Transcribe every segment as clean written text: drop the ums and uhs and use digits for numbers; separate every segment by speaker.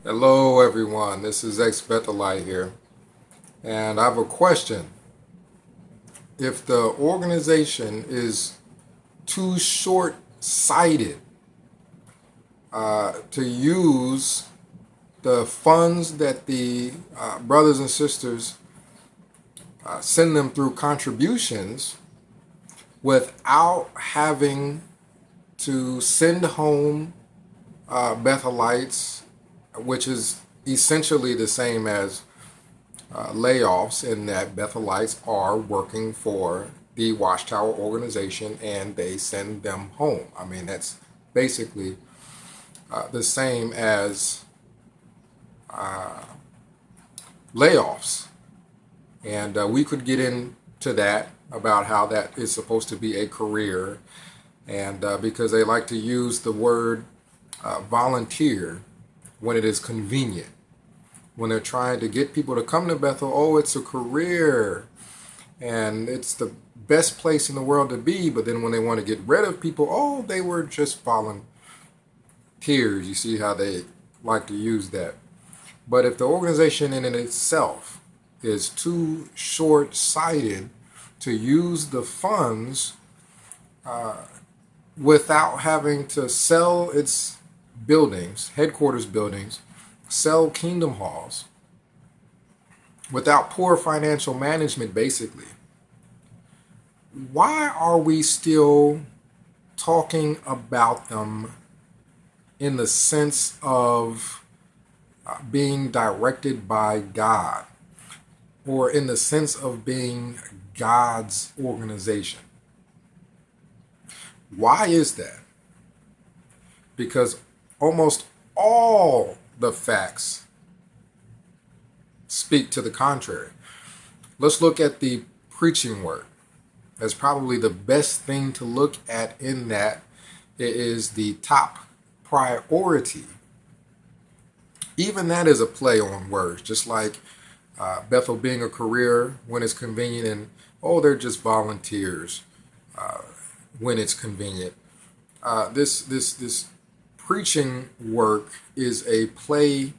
Speaker 1: Hello everyone, this is ex-Bethelite here, and I have a question. If the organization is too short-sighted to use the funds that the brothers and sisters send them through contributions without having to send home Bethelites, which is essentially the same as layoffs, in that Bethelites are working for the Watchtower organization and they send them home. I mean, that's basically the same as layoffs. And we could get into that about how that is supposed to be a career. And because they like to use the word volunteer when it is convenient. When they're trying to get people to come to Bethel, oh, it's a career and it's the best place in the world to be. But then when they want to get rid of people, oh, they were just volunteers. You see how they like to use that. But if the organization in itself is too short-sighted to use the funds without having to sell its buildings, headquarters buildings, sell kingdom halls, without poor financial management, basically, why are we still talking about them in the sense of being directed by God, or in the sense of being God's organization? Why is that? Because almost all the facts speak to the contrary. Let's look at the preaching work. That's probably the best thing to look at, in that it is the top priority. Even that is a play on words, just like Bethel being a career when it's convenient, and oh, they're just volunteers when it's convenient. This preaching work is a play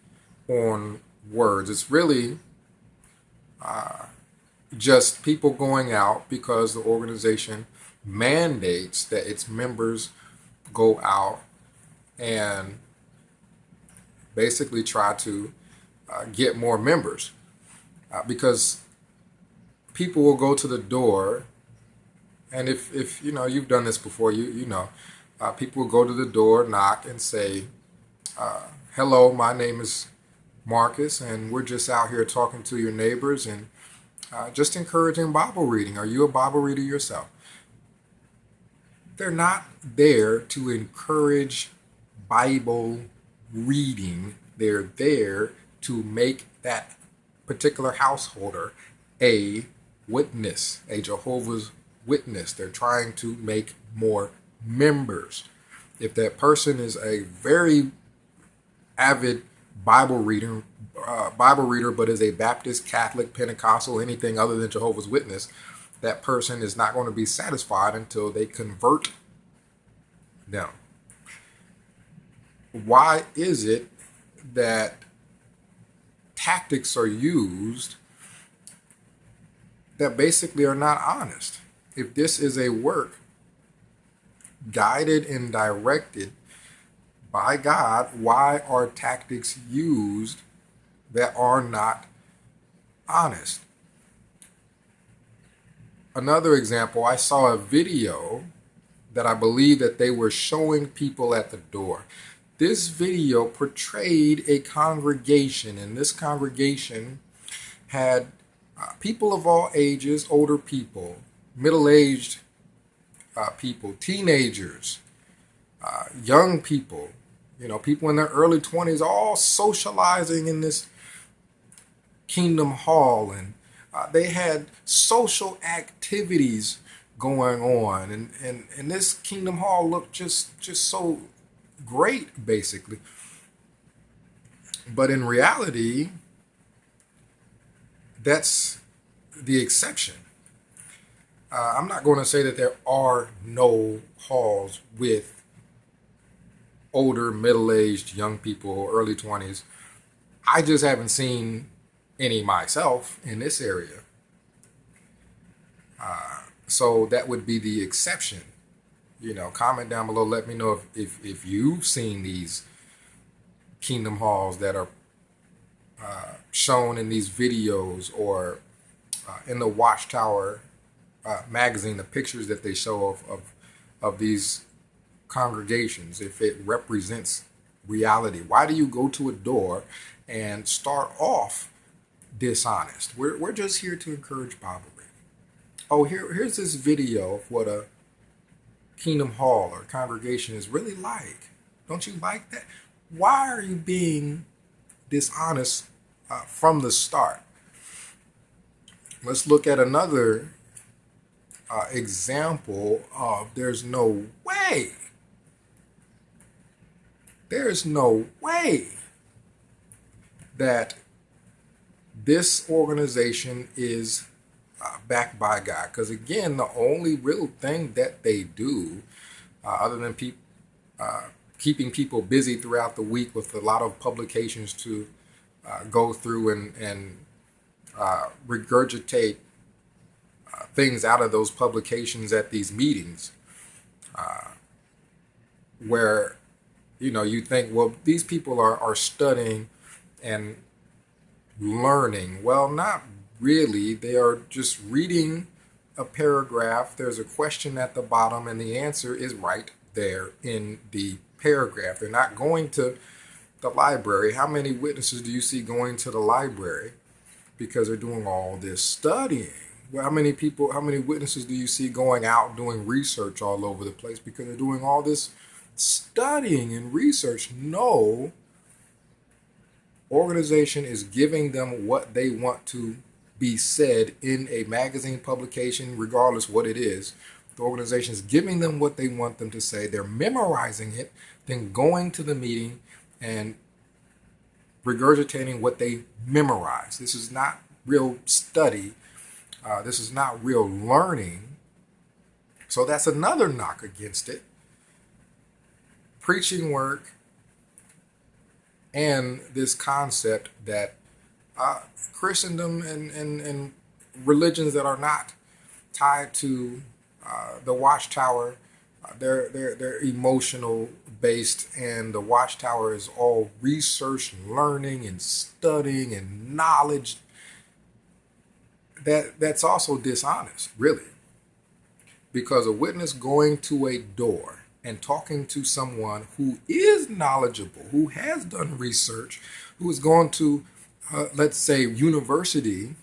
Speaker 1: on words. It's really just people going out because the organization mandates that its members go out and basically try to get more members, because people will go to the door, and if you know, you've done this before, you know, people will go to the door, knock, and say, hello, my name is Marcus, and we're just out here talking to your neighbors and just encouraging Bible reading. Are you a Bible reader yourself? They're not there to encourage Bible reading. They're there to make that particular householder a witness, a Jehovah's Witness. They're trying to make more members. If that person is a very avid Bible reader, but is a Baptist, Catholic, Pentecostal, anything other than Jehovah's Witness, that person is not going to be satisfied until they convert them. Why is it that tactics are used that basically are not honest? If this is a work guided and directed by God, why are tactics used that are not honest? Another example, I saw a video that I believe that they were showing people at the door. This video portrayed a congregation, and this congregation had people of all ages, older people, middle-aged people, teenagers, young people, you know, people in their early 20s, all socializing in this Kingdom Hall, and they had social activities going on, and this Kingdom Hall looked just so great, basically. But in reality, that's the exception. I'm not going to say that there are no halls with older, middle-aged, young people, early 20s. I just haven't seen any myself in this area. So that would be the exception. Comment down below. Let me know if you've seen these Kingdom Halls that are shown in these videos, or in the Watchtower magazine, the pictures that they show of these congregations, if it represents reality. Why do you go to a door and start off dishonest? We're just here to encourage Bible reading. Oh, here's this video of what a Kingdom Hall or congregation is really like. Don't you like that? Why are you being dishonest from the start? Let's look at another example of there's no way that this organization is backed by God. Because again, the only real thing that they do, other than keeping people busy throughout the week with a lot of publications to go through and regurgitate things out of those publications at these meetings, where you think, well, these people are studying and learning. Well, not really. They are just reading a paragraph. There's a question at the bottom, and the answer is right there in the paragraph. They're not going to the library. How many witnesses do you see going to the library because they're doing all this studying? Well, how many witnesses do you see going out doing research all over the place because they're doing all this studying and research? No organization is giving them what they want to be said in a magazine publication, regardless what it is. The organization is giving them what they want them to say. They're memorizing it, then going to the meeting and regurgitating what they memorize. This is not real study. This is not real learning. So that's another knock against it. Preaching work and this concept that Christendom and religions that are not tied to the Watchtower, they're emotional based, and the Watchtower is all research, learning, and studying and knowledge. That's also dishonest, really, because a witness going to a door and talking to someone who is knowledgeable, who has done research, who has gone to, let's say, university,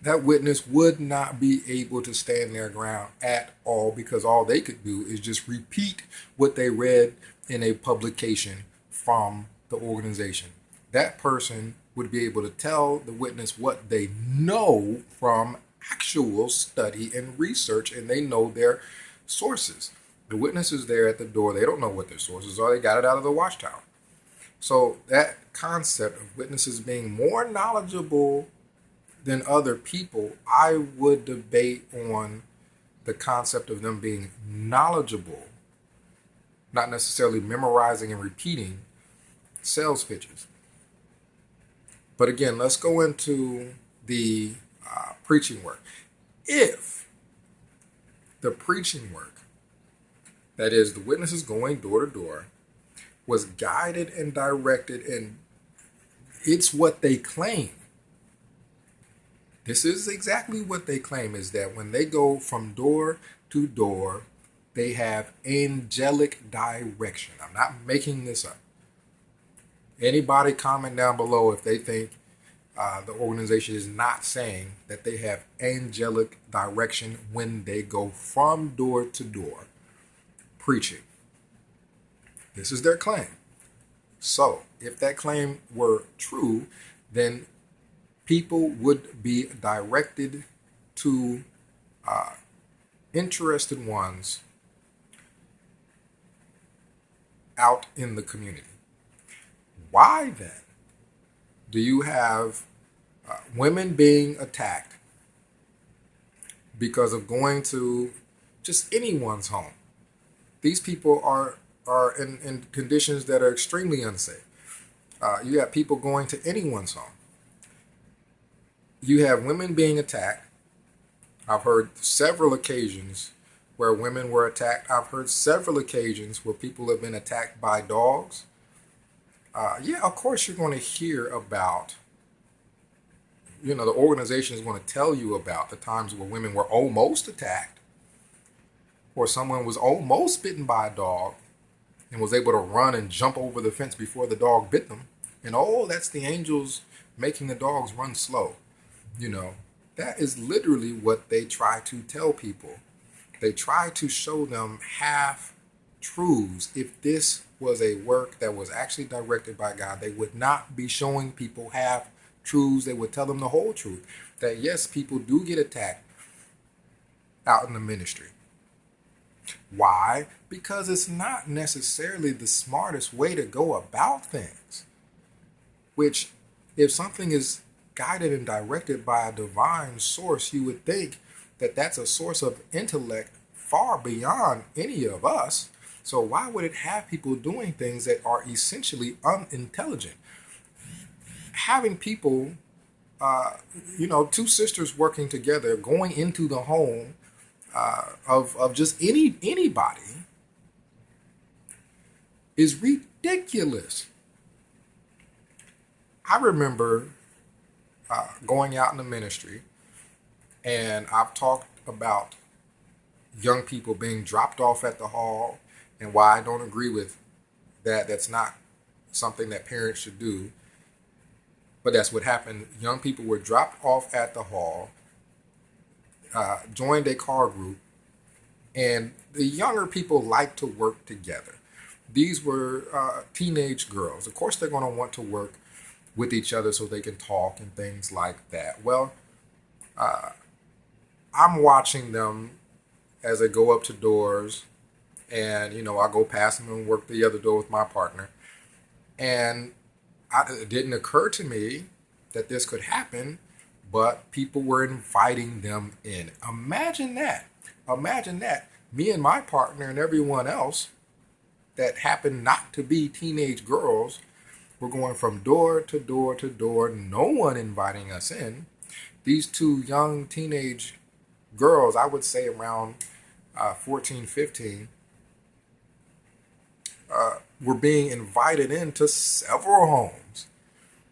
Speaker 1: that witness would not be able to stand their ground at all, because all they could do is just repeat what they read in a publication from the organization. That person would be able to tell the witness what they know from actual study and research, and they know their sources. The witness is there at the door. They don't know what their sources are. They got it out of the Watchtower. So that concept of witnesses being more knowledgeable than other people, I would debate on the concept of them being knowledgeable, not necessarily memorizing and repeating sales pitches. But again, let's go into the preaching work. If the preaching work, that is, the witnesses going door to door, was guided and directed, and it's what they claim. This is exactly what they claim, is that when they go from door to door, they have angelic direction. I'm not making this up. Anybody comment down below if they think the organization is not saying that they have angelic direction when they go from door to door preaching. This is their claim. So if that claim were true, then people would be directed to interested ones out in the community. Why then do you have women being attacked because of going to just anyone's home? These people are in conditions that are extremely unsafe. You have people going to anyone's home. You have women being attacked. I've heard several occasions where women were attacked. I've heard several occasions where people have been attacked by dogs. Yeah, of course you're going to hear about, the organization is going to tell you about the times where women were almost attacked or someone was almost bitten by a dog and was able to run and jump over the fence before the dog bit them. And oh, that's the angels making the dogs run slow. That is literally what they try to tell people. They try to show them half truths. If this was a work that was actually directed by God, they would not be showing people half truths. They would tell them the whole truth. That yes, people do get attacked out in the ministry. Why? Because it's not necessarily the smartest way to go about things. Which, if something is guided and directed by a divine source, you would think that that's a source of intellect far beyond any of us. So why would it have people doing things that are essentially unintelligent? Having people, two sisters working together, going into the home of just anybody is ridiculous. I remember going out in the ministry, and I've talked about young people being dropped off at the hall and why I don't agree with that. That's not something that parents should do. But that's what happened. Young people were dropped off at the hall, joined a car group, and the younger people like to work together. These were teenage girls. Of course, they're going to want to work with each other so they can talk and things like that. Well, I'm watching them as they go up to doors, and I go past them and work the other door with my partner. And it didn't occur to me that this could happen, but people were inviting them in. Imagine that. Imagine that. Me and my partner and everyone else that happened not to be teenage girls, we're going from door to door to door, no one inviting us in. These two young teenage girls, I would say around 14, 15, were being invited into several homes.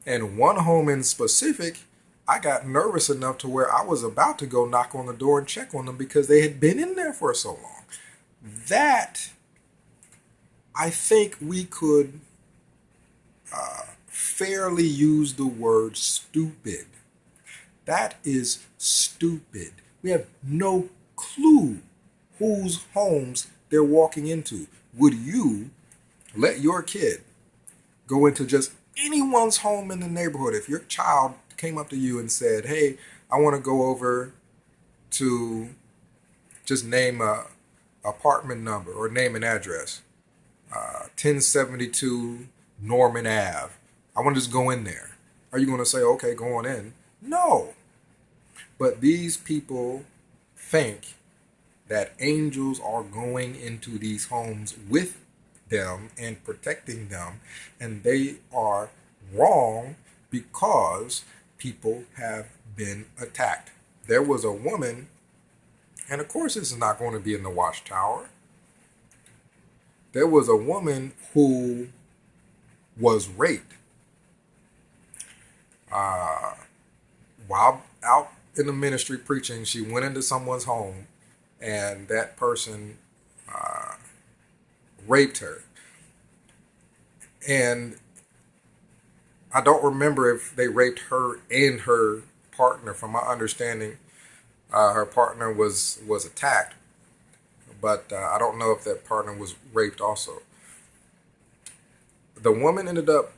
Speaker 1: And one home in specific, I got nervous enough to where I was about to go knock on the door and check on them because they had been in there for so long. That, I think we could fairly use the word stupid. That is stupid. We have no clue whose homes they're walking into. Would you let your kid go into just anyone's home in the neighborhood? If your child came up to you and said, hey, I want to go over to just name a apartment number or name an address, 1072 Norman Ave. I want to just go in there. Are you going to say, okay, go on in? No. But these people think that angels are going into these homes with them and protecting them, and they are wrong because people have been attacked. There was a woman, and of course this is not going to be in the Watchtower. There was a woman who was raped while out in the ministry preaching. She went into someone's home, and that person raped her. And I don't remember if they raped her and her partner. From my understanding, her partner was attacked, but I don't know if that partner was raped also. The woman ended up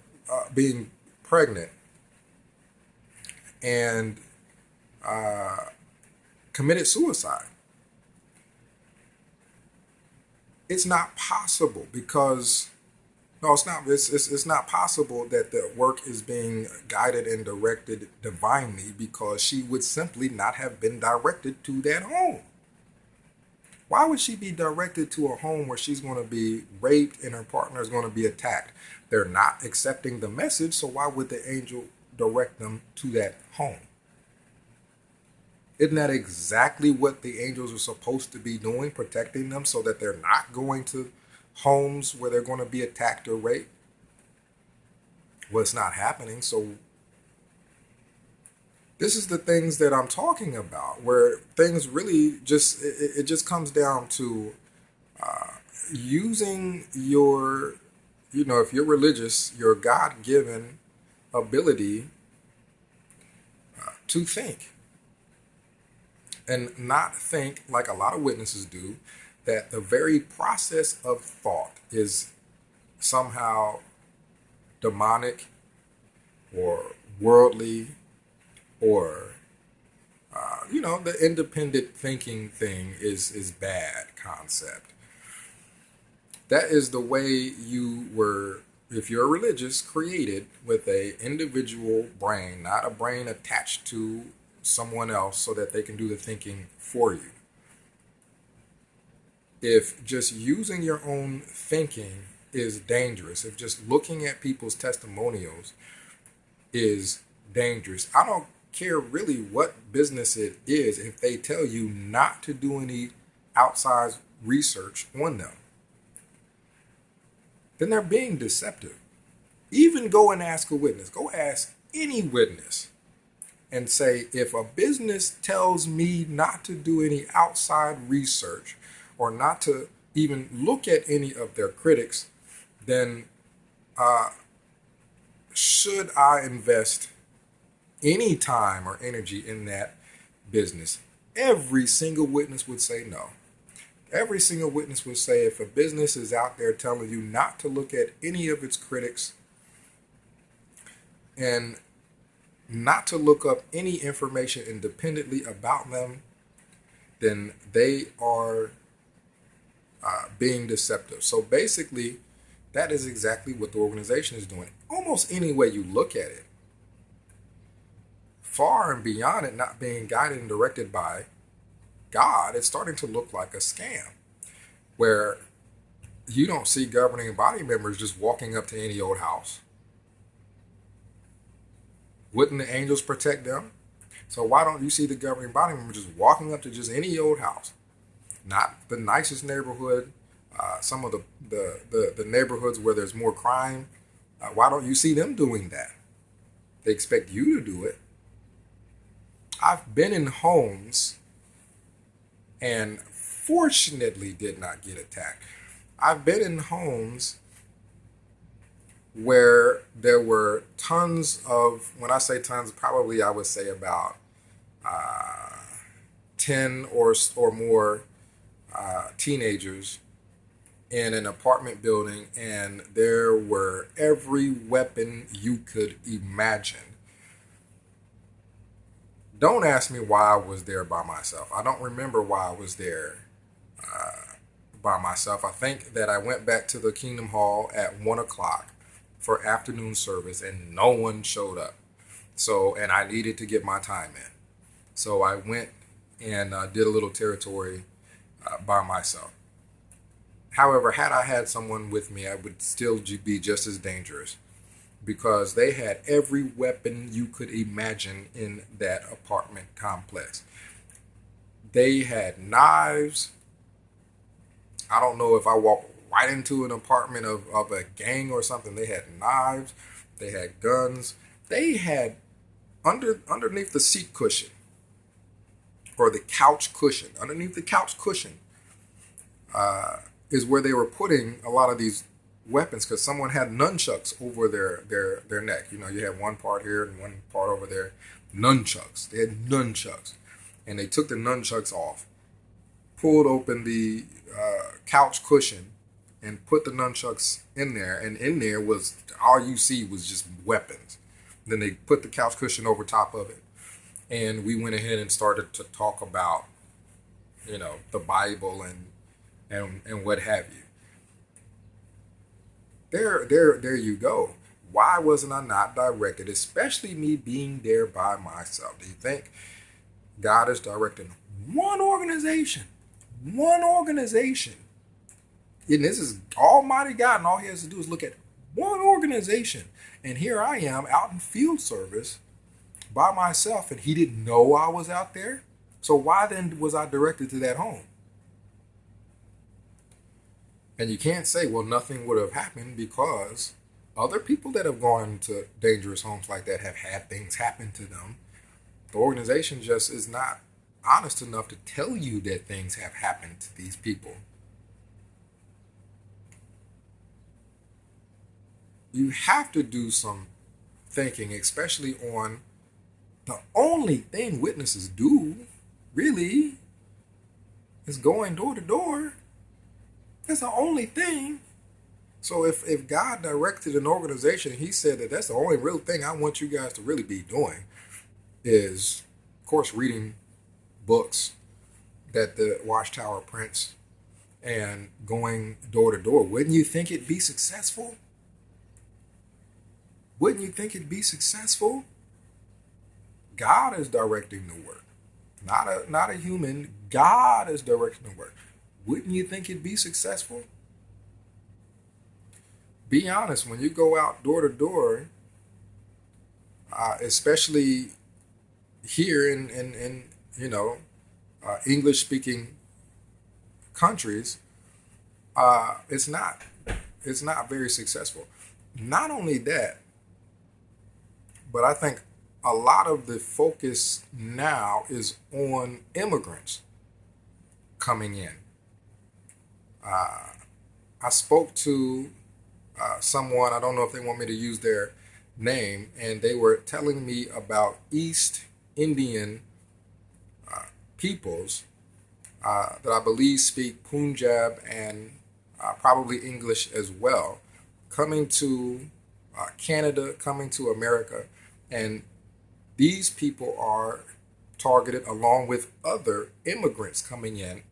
Speaker 1: being pregnant and committed suicide. It's not possible because it's not. It's not possible that the work is being guided and directed divinely, because she would simply not have been directed to that home. Why would she be directed to a home where she's going to be raped and her partner is going to be attacked? They're not accepting the message, so why would the angel direct them to that home? Isn't that exactly what the angels are supposed to be doing, protecting them so that they're not going to homes where they're going to be attacked or raped? Well, it's not happening. So this is the things that I'm talking about, where things really it just comes down to using your, if you're religious, your God-given ability to think, and not think like a lot of witnesses do, that the very process of thought is somehow demonic or worldly, or the independent thinking thing is bad concept. That is the way you were, if you're religious, created with a individual brain, not a brain attached to someone else so that they can do the thinking for you. If just using your own thinking is dangerous, if just looking at people's testimonials is dangerous, I don't care really what business it is if they tell you not to do any outside research on them. Then they're being deceptive. Even go and ask a witness. Go ask any witness and say, if a business tells me not to do any outside research or not to even look at any of their critics, then should I invest any time or energy in that business? Every single witness would say no. Every single witness would say, if a business is out there telling you not to look at any of its critics and not to look up any information independently about them, then they are being deceptive. So basically, that is exactly what the organization is doing. Almost any way you look at it, far and beyond it not being guided and directed by God, it's starting to look like a scam, where you don't see governing body members just walking up to any old house. Wouldn't the angels protect them? So why don't you see the governing body members just walking up to just any old house? Not the nicest neighborhood, some of the neighborhoods where there's more crime. Why don't you see them doing that? They expect you to do it. I've been in homes and fortunately did not get attacked. I've been in homes where there were tons of, when I say tons, probably I would say about 10 or more teenagers in an apartment building, and there were every weapon you could imagine. Don't ask me why I was there by myself. I don't remember why I was there by myself. I think that I went back to the Kingdom Hall at 1 o'clock for afternoon service and no one showed up. And I needed to get my time in. So I went and did a little territory by myself. However, had I had someone with me, I would still be just as dangerous, because they had every weapon you could imagine in that apartment complex. They had knives. I don't know if I walked right into an apartment of a gang or something. They had knives. They had guns. They had underneath the seat cushion, or the couch cushion, underneath the couch cushion is where they were putting a lot of these weapons, because someone had nunchucks over their neck. You had one part here and one part over there. Nunchucks. They had nunchucks. And they took the nunchucks off, pulled open the couch cushion, and put the nunchucks in there. And in there was, all you see was just weapons. Then they put the couch cushion over top of it. And we went ahead and started to talk about, the Bible and what have you. There you go. Why wasn't I not directed, especially me being there by myself? Do you think God is directing one organization, one organization. And this is Almighty God, and all he has to do is look at one organization. And here I am out in field service by myself, and he didn't know I was out there. So why then was I directed to that home? And you can't say, well, nothing would have happened, because other people that have gone into dangerous homes like that have had things happen to them. The organization just is not honest enough to tell you that things have happened to these people. You have to do some thinking, especially on the only thing witnesses do, really, is going door to door. That's the only thing. So if God directed an organization and he said that that's the only real thing I want you guys to really be doing is, of course, reading books that the Watchtower prints and going door to door, wouldn't you think it'd be successful? Wouldn't you think it'd be successful? God is directing the work, not a human. God is directing the work. Wouldn't you think it'd be successful? Be honest, when you go out door to door, especially here in English speaking countries, it's not very successful. Not only that, but I think a lot of the focus now is on immigrants coming in. I spoke to someone, I don't know if they want me to use their name, and they were telling me about East Indian peoples that I believe speak Punjab and probably English as well, coming to Canada, coming to America, and these people are targeted along with other immigrants coming in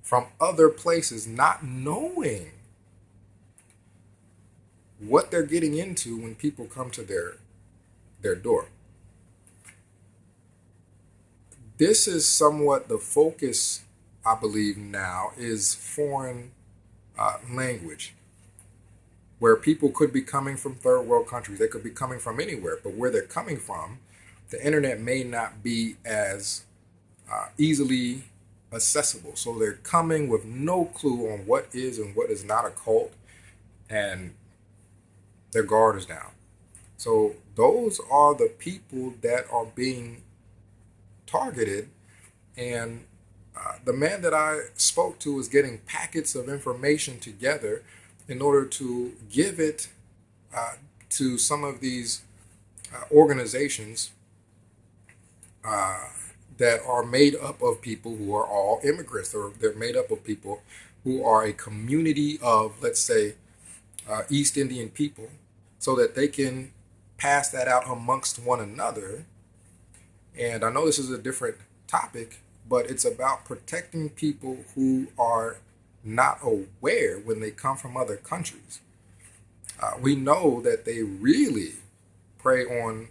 Speaker 1: from other places, not knowing what they're getting into when people come to their door. This is somewhat the focus, I believe now, is foreign language, where people could be coming from third world countries. They could be coming from anywhere, but where they're coming from, the internet may not be as easily accessible. So they're coming with no clue on what is and what is not a cult, and their guard is down. So those are the people that are being targeted, and the man that I spoke to is getting packets of information together in order to give it to some of these organizations that are made up of people who are all immigrants, or they're made up of people who are a community of, let's say, East Indian people, so that they can pass that out amongst one another. And I know this is a different topic, but it's about protecting people who are not aware when they come from other countries. We know that they really prey on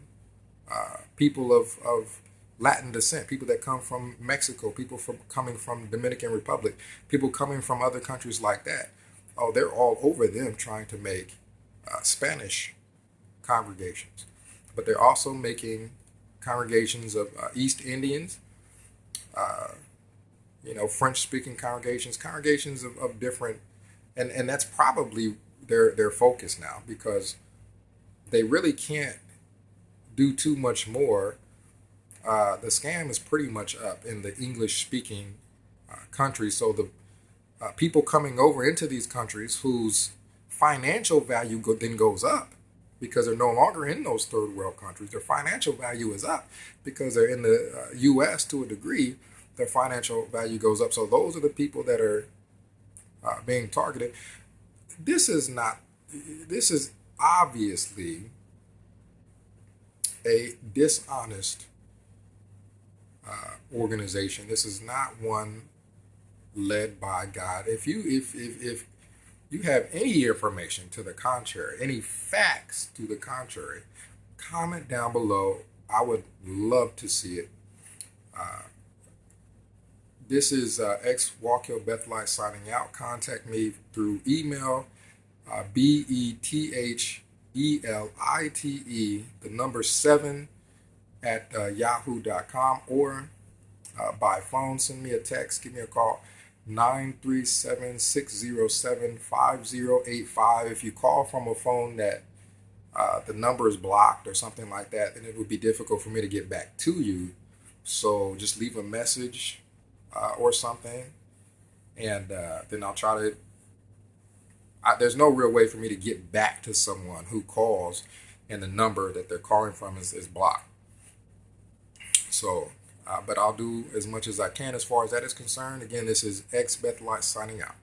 Speaker 1: people of Latin descent, people that come from Mexico, people coming from Dominican Republic, people coming from other countries like that. Oh, they're all over them trying to make Spanish congregations, but they're also making congregations of East Indians, French-speaking congregations of different, and that's probably their focus now, because they really can't do too much more. The scam is pretty much up in the English-speaking countries, so the people coming over into these countries whose financial value then goes up, because they're no longer in those third world countries. Their financial value is up because they're in the U.S. to a degree. Their financial value goes up. So those are the people that are being targeted. This is obviously a dishonest organization. This is not one led by God. If you have any information to the contrary, any facts to the contrary, comment down below. I would love to see it. This is X Walkill Bethlite signing out. Contact me through email, BETHELITE, the number 7 at yahoo.com, or by phone. Send me a text, give me a call, 937-607-5085. If you call from a phone that the number is blocked or something like that, then it would be difficult for me to get back to you. So just leave a message or something, and then I'll try to. There's no real way for me to get back to someone who calls and the number that they're calling from is blocked. So, but I'll do as much as I can as far as that is concerned. Again, this is X Bethlite signing out.